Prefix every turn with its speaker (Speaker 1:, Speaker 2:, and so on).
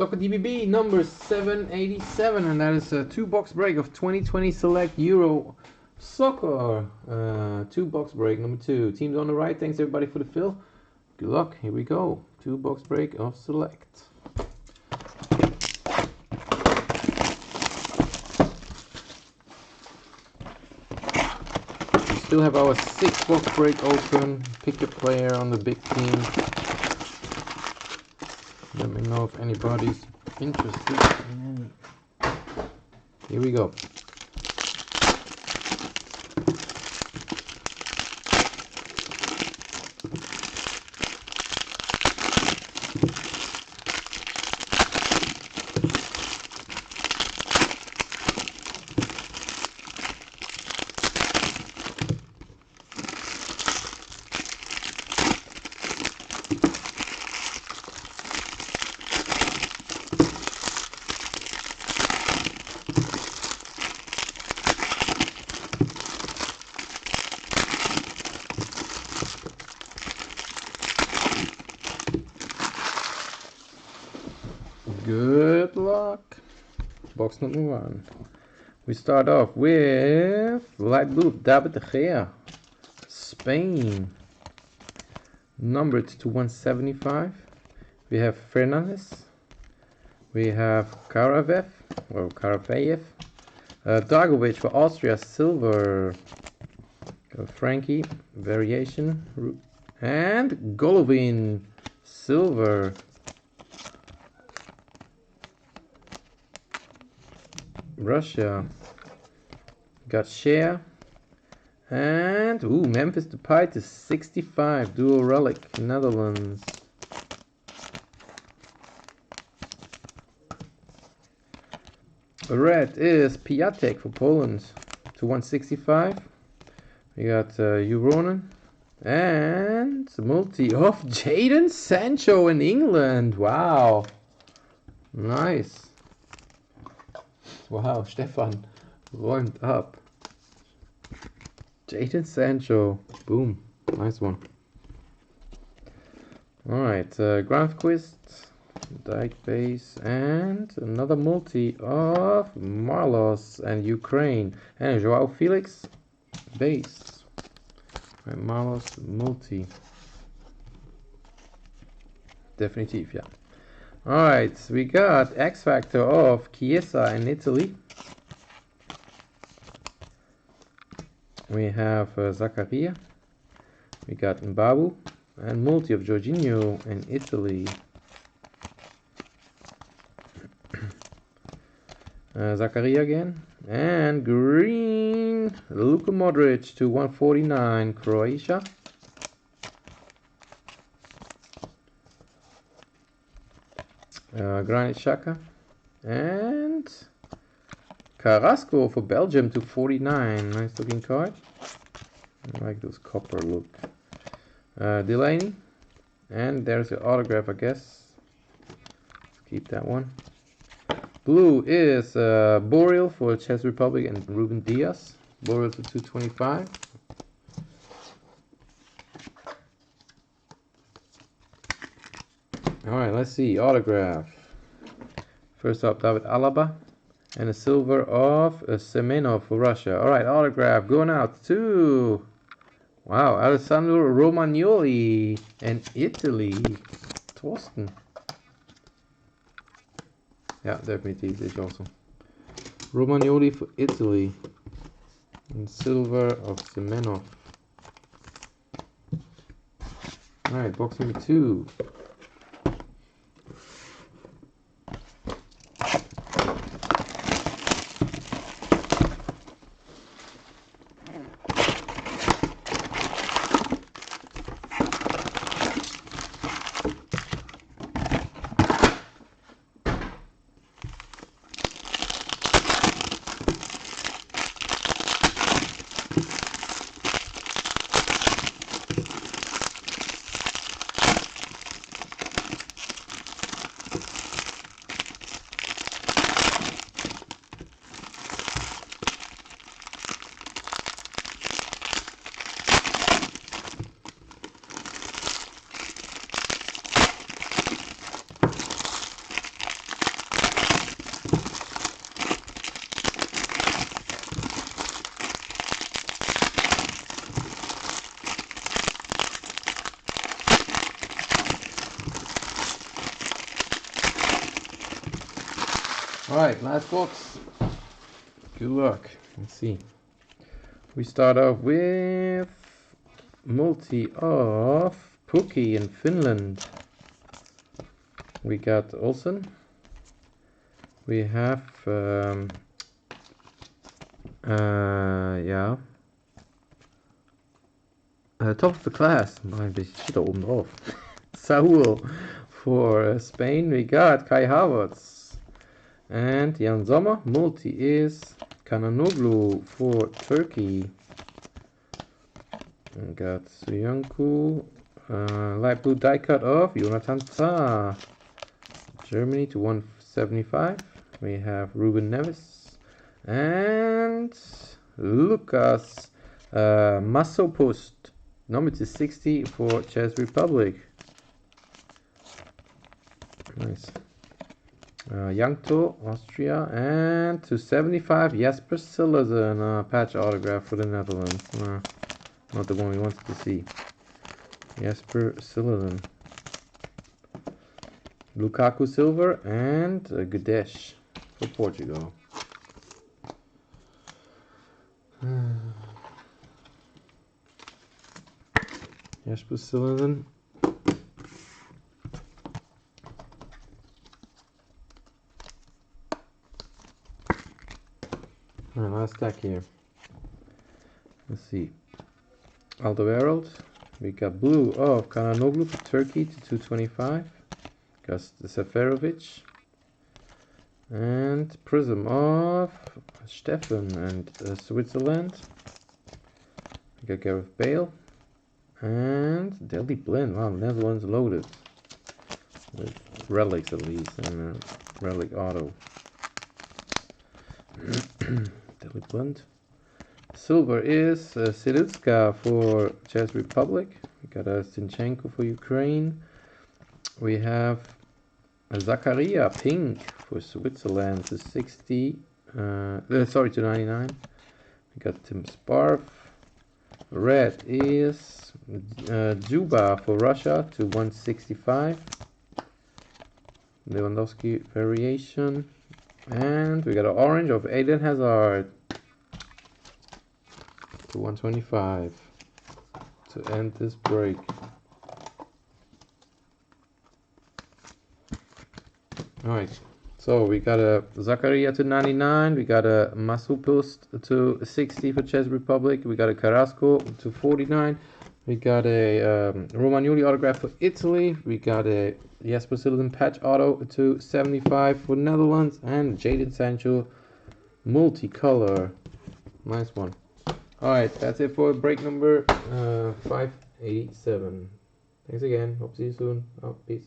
Speaker 1: Soccer DBB number 787, and that is a 2-box break of 2020 Select Euro Soccer. 2-box break number 2. Teams on the right. Thanks everybody for the fill. Good luck. Here we go. 2-box break of Select. We still have our 6-box break open. Pick your player on the big team. Let me know if anybody's interested. Here we go. Good luck. Box number 1. We start off with light blue, David De Gea, Spain, numbered to 175. We have Fernandez. We have Karavev, Dragovic for Austria, silver. Frankie, variation, and Golovin, silver. Russia, got Share, and Memphis Depay to 65, dual relic, Netherlands. Red is Piatek for Poland to 165. We got Uronen, and multi of Jadon Sancho in England. Wow, nice. Wow, Stefan räumt up. Jadon Sancho. Boom. Nice one. Alright, Grafquist, Dyke base, and another multi of Marlos and Ukraine. And Joao Felix, base. Right, Marlos, multi. Definitive, yeah. Alright, we got X Factor of Chiesa in Italy. We have Zakaria. We got Mbabu and multi of Jorginho in Italy. Zakaria again. And green, Luka Modric to 149, Croatia. Granit Xhaka and Carrasco for Belgium to 49. Nice looking card. I like those copper look. Delaney, and there's the autograph, I guess. Let's keep that one. Blue is Boreal for Czech Republic and Ruben Diaz. Boreal to 225. Alright, let's see. Autograph. First up, David Alaba. And a silver of Semenov for Russia. Alright, autograph going out to... Wow, Alessandro Romagnoli and Italy. Torsten. Yeah, definitely is awesome. Romagnoli for Italy. And silver of Semenov. Alright, box number 2. Alright, last box. Good luck. Let's see. We start off with multi of Pukki in Finland. We got Olsen. We have ja. Top of the class. Ein bisschen shit da oben drauf. Saul for Spain. We got Kai Havertz. And Jan Sommer. Multi is Kananoglu for Turkey. We got Suyanku. Light blue die cut of Jonathan Tah. Germany to 175. We have Ruben Neves. And Lucas Masopust. Number to 60 for Czech Republic. Nice. Youngto, Austria. And to 75, Jasper Sillerson. Patch autograph for the Netherlands. Not the one we wanted to see. Jasper Sillerson. Lukaku Silver and Guedes for Portugal. Jasper Sillerson. Alright, last stack here. Let's see. Alderweireld. We got blue of Kananoglu for Turkey to 225. Got Seferovic. And Prism of Steffen and Switzerland. We got Gareth Bale. And Deadly Blend. Wow, Netherlands loaded. With relics at least. And relic auto. Deadly Blend. Silver is Silutska for Czech Republic. We got a Zinchenko for Ukraine. We have Zakaria Pink for Switzerland to 60. Sorry, to 99. We got Tim Sparf. Red is Juba for Russia to 165. Lewandowski variation. And we got an orange of Eden Hazard to 125 to end this break. Alright, so we got a Zakaria to 99, we got a Masopust to 60 for Czech Republic, we got a Carrasco to 49, we got a Romagnoli autograph for Italy, we got a Jasper Sillerson patch auto to 75 for Netherlands, and Jadon Sancho multicolor. Nice one. Alright, that's it for break number 587. Thanks again. Hope to see you soon. Peace.